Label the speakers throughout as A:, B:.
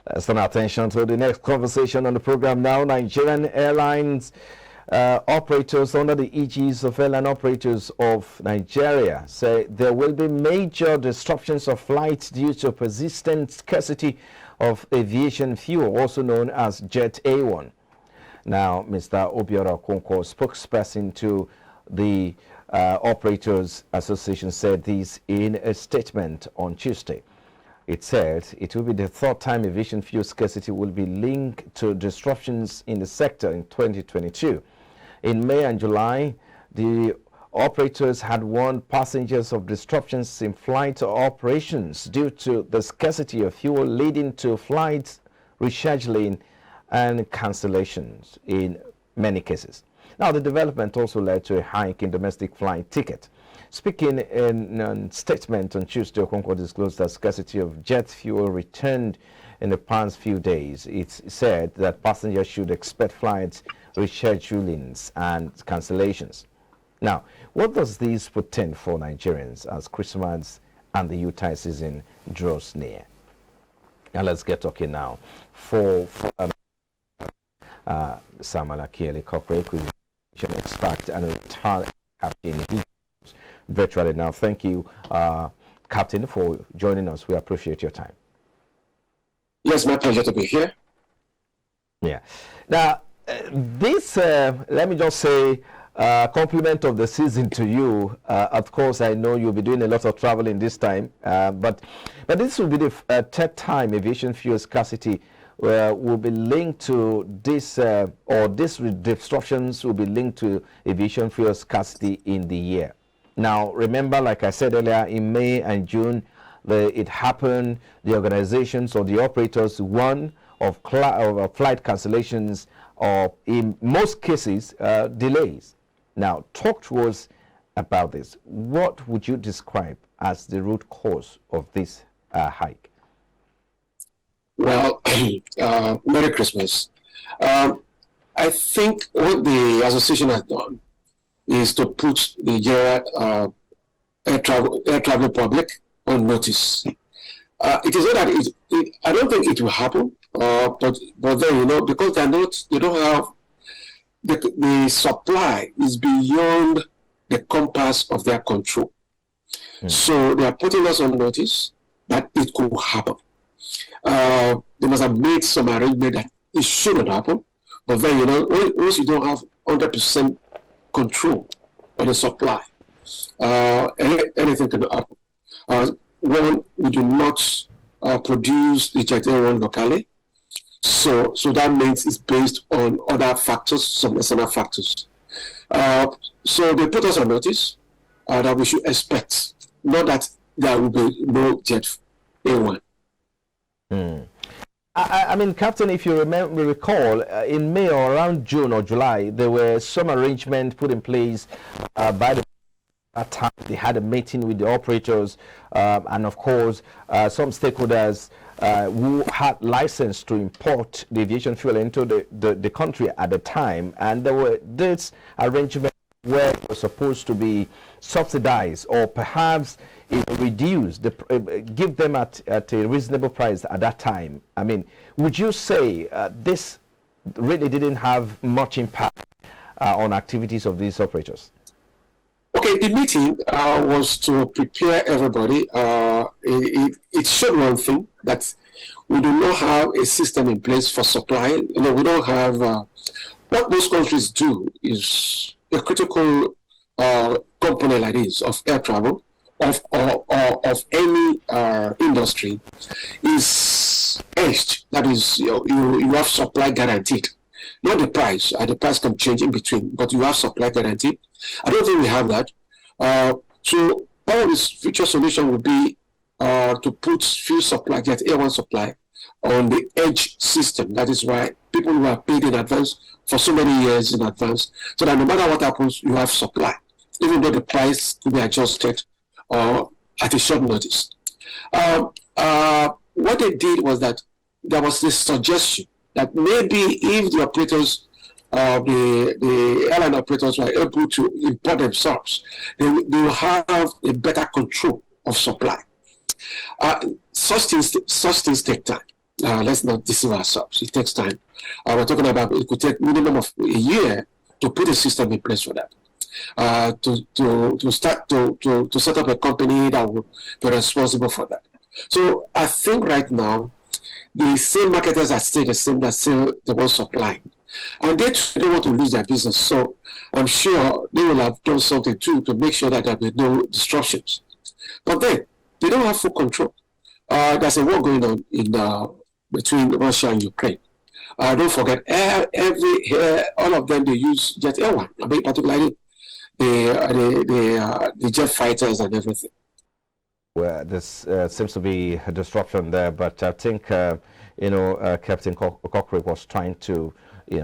A: Let's turn our attention to the next conversation on the program now. Nigerian Airlines operators under the aegis of Airline Operators of Nigeria say there will be major disruptions of flights due to persistent scarcity of aviation fuel, also known as Jet A1. Now, Mr. Obiora Okonkwo, spokesperson to the Operators Association, said this in a statement on Tuesday. It said it will be the third time aviation fuel scarcity will be linked to disruptions in the sector in 2022. In May and July, the operators had warned passengers of disruptions in flight operations due to the scarcity of fuel, leading to flight rescheduling and cancellations in many cases. Now, the development also led to a hike in domestic flight ticket. Speaking in a statement on Tuesday, Okonkwo disclosed that scarcity of jet fuel returned in the past few days. It said that passengers should expect flight reschedulings and cancellations. Now, what does this portend for Nigerians as Christmas and the Yuletide season draws near? Now, let's get talking now. For Samuel Akiele, corporate acquisition expert and retired captain, virtually now. Thank you, Captain, for joining us. We appreciate your time.
B: Yes, my pleasure to be here.
A: Yeah. Now, this, let me just say, compliment of the season to you. Of course, I know you'll be doing a lot of traveling this time, but this will be the third time aviation fuel scarcity will be linked to this, or these disruptions will be linked to aviation fuel scarcity in the year. Now, remember, like I said earlier, in May and June, it happened. The organizations or the operators warned of flight cancellations or, in most cases, delays. Now, talk to us about this. What would you describe as the root cause of this hike?
B: Well, Merry Christmas. I think what the association has done is to put the general air travel public on notice. It is not that I don't think it will happen, but then, because they don't have the supply is beyond the compass of their control. So they are putting us on notice that it could happen. They must have made some arrangement that it shouldn't happen, but then, once you don't have 100% control of the supply, anything can happen. One, we do not produce the Jet A1 locally, so that means it's based on other factors, some external factors. So they put us on notice that we should expect, not that there will be no Jet A1.
A: I mean, Captain, if you recall, in May or around June or July, there were some arrangements put in place by the that time. They had a meeting with the operators and, of course, some stakeholders who had license to import the aviation fuel into the country at the time. And there were this arrangement where it was supposed to be subsidized or perhaps reduced, give them at a reasonable price at that time. I mean, would you say this really didn't have much impact on activities of these operators?
B: Okay, the meeting was to prepare everybody. It showed one thing, that we do not have a system in place for supply. We don't have what most countries do is a critical component like this of air travel of any industry is hedged. That is, you have supply guaranteed. Not the price. The price can change in between, but you have supply guarantee. I don't think we have that. So part of this future solution would be to put fuel supply, Jet A1 supply, on the edge system. That is why people who are paid in advance for so many years in advance, so that no matter what happens, you have supply, even though the price could be adjusted at a short notice. What they did was that there was this suggestion that maybe if the operators, the airline operators were able to import themselves, they will have a better control of supply. Such things take time. Let's not deceive ourselves. It takes time. We're talking about it could take minimum of a year to put a system in place for that. To set up a company that will be responsible for that. So I think right now the same marketers are still the same that still the ones supplying, and they don't want to lose their business. So I'm sure they will have done something too to make sure that there will be no disruptions. But then they don't have full control. There's a war going on in between Russia and Ukraine. Don't forget, all of them, they use jet airline. I mean, particularly the jet fighters and everything.
A: Well, this seems to be a disruption there, but I think Captain Cochrane was trying to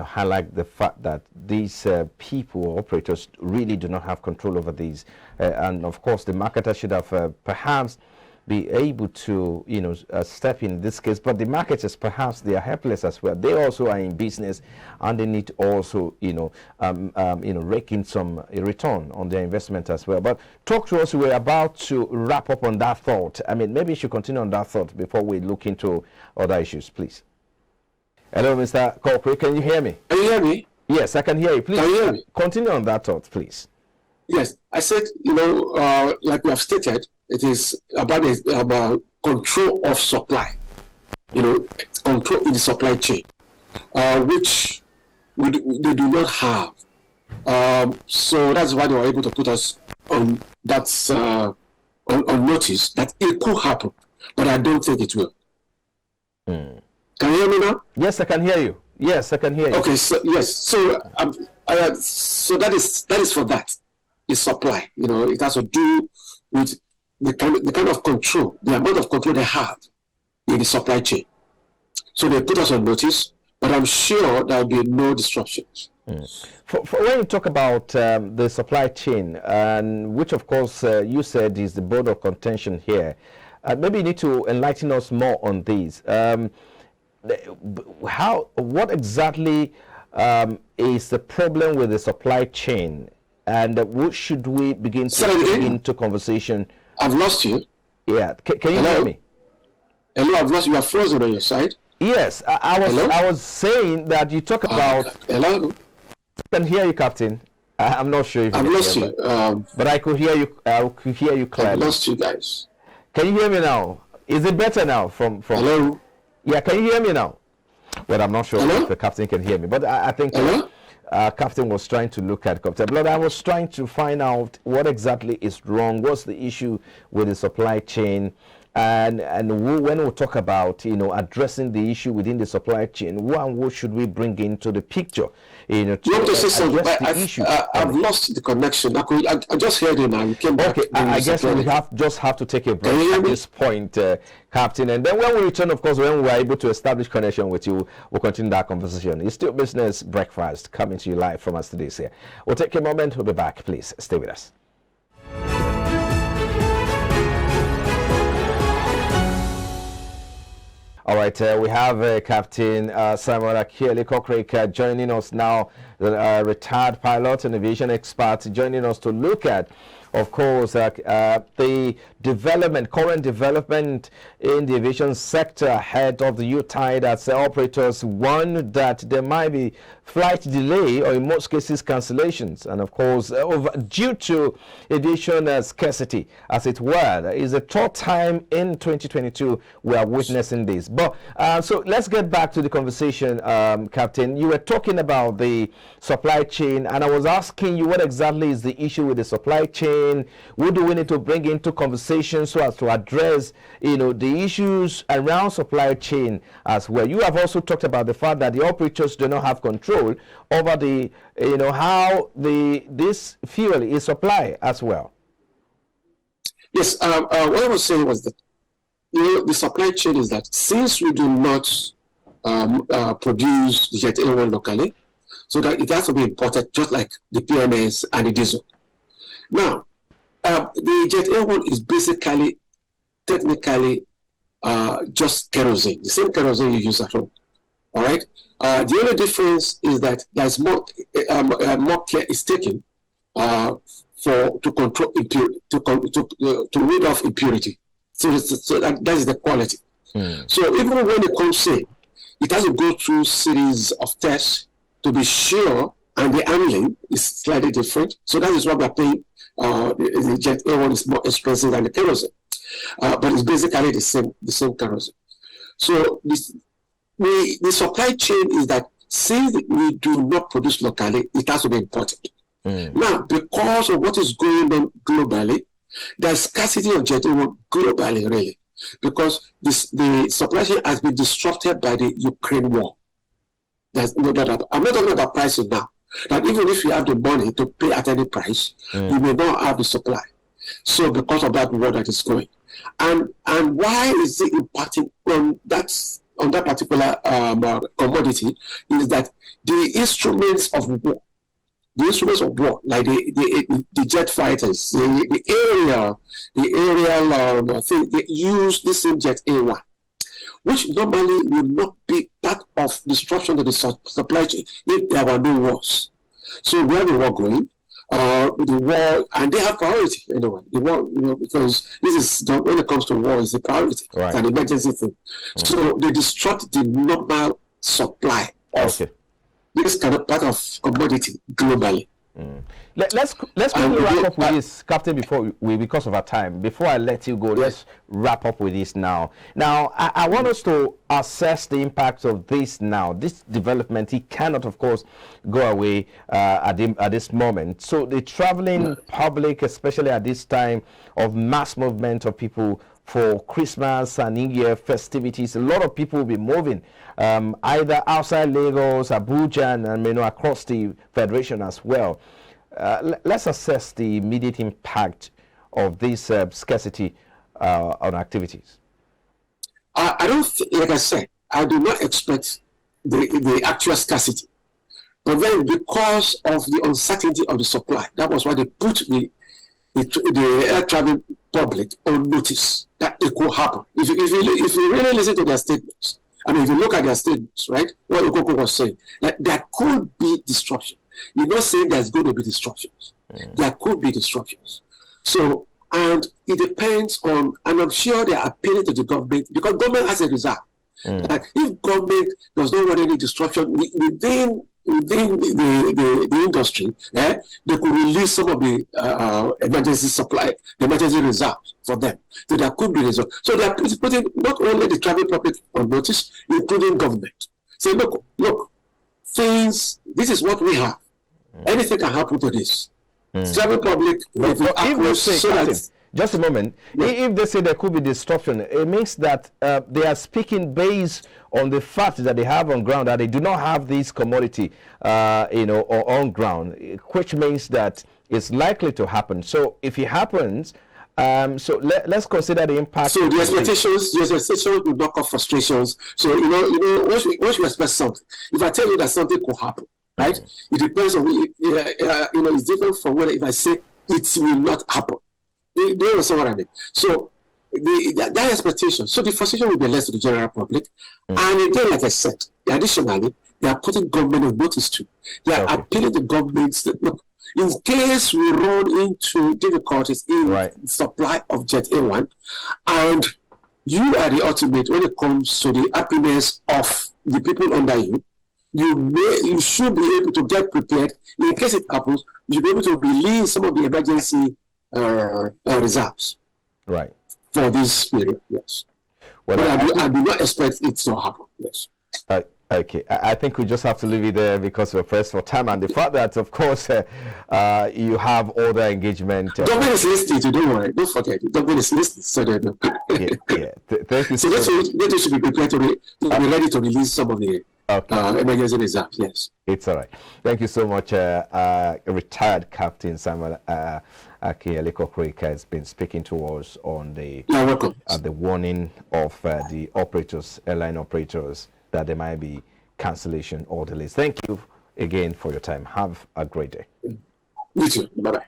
A: highlight the fact that these people, operators, really do not have control over these, and of course the marketer should have perhaps be able to step in this case. But the marketers, perhaps they are helpless as well. They also are in business, and they need to also rake in some return on their investment as well. But talk to us. We're about to wrap up on that thought. I mean, maybe you should continue on that thought before we look into other issues, please. Hello, Mr. Cochrane, can you hear me?
B: Can you hear me?
A: Yes, I can hear you. Please
B: can you hear me?
A: Continue on that thought, please.
B: Yes, I said, like we have stated, it is about control of supply, control in the supply chain, which they do not have. So that's why they were able to put us on that on notice that it could happen, but I don't think it will. Can you hear me now?
A: Yes, I can hear you. Yes, I can hear you.
B: Okay, so yes, so so that is for that. The supply, it has to do with the kind of control, the amount of control they have in the supply chain. So they put us on notice, but I'm sure there will be no disruptions.
A: For when you talk about the supply chain, and which of course you said is the bone of contention here, maybe you need to enlighten us more on these. What exactly is the problem with the supply chain? And what should we begin to get into conversation?
B: I've lost you.
A: Yeah, can you hear me?
B: Hello, I've lost you. You are frozen on your side.
A: Yes, I was saying that you talk about.
B: Hello.
A: I can hear you, Captain. I'm not sure if
B: I've lost you.
A: But I could hear you. I could hear you clearly.
B: I've lost you guys.
A: Can you hear me now? Is it better now? From
B: Hello.
A: Yeah, can you hear me now? Well, I'm not sure if the captain can hear me, but I think.
B: Hello?
A: Captain was trying to look at Captain Blood. I was trying to find out what exactly is wrong. What's the issue with the supply chain? And when we talk about addressing the issue within the supply chain, what should we bring into the picture? To
B: address the issue. I've lost the connection. I just heard you now. You came back.
A: Okay, I guess we have to take a break at this point, Captain. And then when we return, of course, when we're able to establish connection with you, we'll continue that conversation. It's still Business Breakfast coming to you live from our studios here. We'll take a moment. We'll be back. Please stay with us. All right, we have Captain Simon Akiele Cochrane joining us now, the retired pilot and aviation expert, joining us to look at, of course, the current development in the aviation sector ahead of the Yuletide, as operators warn that there might be flight delay or in most cases cancellations, and of course due to aviation scarcity, as it were. It's the third time in 2022 we are witnessing this. But so let's get back to the conversation, Captain. You were talking about the supply chain, and I was asking you what exactly is the issue with the supply chain. What do we need to bring into conversation so as to address the issues around supply chain as well? You have also talked about the fact that the operators do not have control over the how this fuel is supplied as well.
B: Yes, what I was saying was that the supply chain is that since we do not produce the jet airline locally, so that it has to be imported just like the PMS and the diesel. Now, the jet airline is basically, technically, just kerosene, the same kerosene you use at home. All right. The only difference is that there's more care is taken to control impurity, to rid of impurity. So that is the quality. So even when it comes in, it has to go through series of tests to be sure, and the handling is slightly different. So that is why we're paying. The jet A1 is more expensive than the kerosene, but it's basically the same kerosene. So the supply chain is that since we do not produce locally, it has to be imported. Now, because of what is going on globally, there's scarcity of jet A1 globally, really, because the supply chain has been disrupted by the Ukraine war. There's no doubt. I'm not talking about pricing now. That even if you have the money to pay at any price, you may not have the supply. So because of that war that is going, and why is it impacting on that particular commodity is that the instruments of war, like the jet fighters, the aerial thing, they use the same jet A1, which normally will not be part of disruption of the supply chain if there were no wars. So we have a war going, the war, and they have priority anyway. The war, because this is when it comes to war, is a priority, it's an emergency thing. So they disrupt the normal supply of this kind of part of commodity globally.
A: Let's quickly wrap up with this, Captain, before because of our time. Before I let you go, let's wrap up with this now. Now, I want us to assess the impact of this now. This development, it cannot, of course, go away at this moment. So the traveling public, especially at this time of mass movement of people for Christmas and New Year festivities, a lot of people will be moving either outside Lagos, Abuja, and across the Federation as well. Let's assess the immediate impact of this scarcity on activities.
B: I don't, like I said, I do not expect the actual scarcity. But then because of the uncertainty of the supply, that was why they put the air travel public on notice that it could happen. If you really listen to their statements, I mean, if you look at their statements, right, what Okoko was saying, that there could be disruption. You're not saying there's going to be disruptions. There could be disruptions. So, and it depends on, and I'm sure they are appealing to the government, because government has a reserve. That if government does not want any disruption within the industry, they could release some of the emergency supply, the emergency reserves for them. So there could be results. So they are putting not only the travel public on notice, including government. Say, look, things, this is what we have. Anything can happen to this. Travel public,
A: just a moment. If they say there could be disruption, it means that they are speaking based on the fact that they have on ground, that they do not have this commodity, or on ground, which means that it's likely to happen. So if it happens, let's consider the impact.
B: So the expectations will not cause frustrations. So once we expect something, if I tell you that something could happen, right? It depends on it's different from whether if I say it will not happen. Do you understand what I mean? So that expectation, so the frustration will be less to the general public. And again, like I said, additionally, they are putting government on notice too. They are appealing to governments that, look, in case we run into difficulties in supply of Jet A1, and you are the ultimate when it comes to the happiness of the people under you, you should be able to get prepared. In case it happens, you'll be able to release some of the emergency reserves for this period. Yes. Well, but I do not expect it to happen. Yes.
A: Okay, I think we just have to leave it there because we're pressed for time, and the fact that, of course, you have other engagement.
B: Government is listening, so don't worry, don't forget. Government is listening, so they know.
A: Thank you.
B: So they should be prepared to be ready to release some of the emergency reserves. Yes,
A: it's all right. Thank you so much, retired Captain Samuel Akinyele has been speaking to us on the warning of the operators, airline operators, that there might be cancellation or delays. Thank you again for your time. Have a great day.
B: You too. Bye-bye.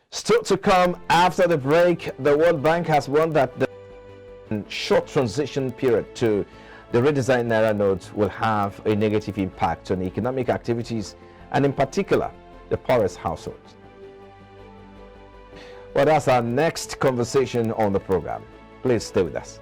A: Still to come after the break, the World Bank has warned that the short transition period to the redesigned Naira notes will have a negative impact on economic activities, and in particular, the poorest households. Well, that's our next conversation on the program. Please stay with us.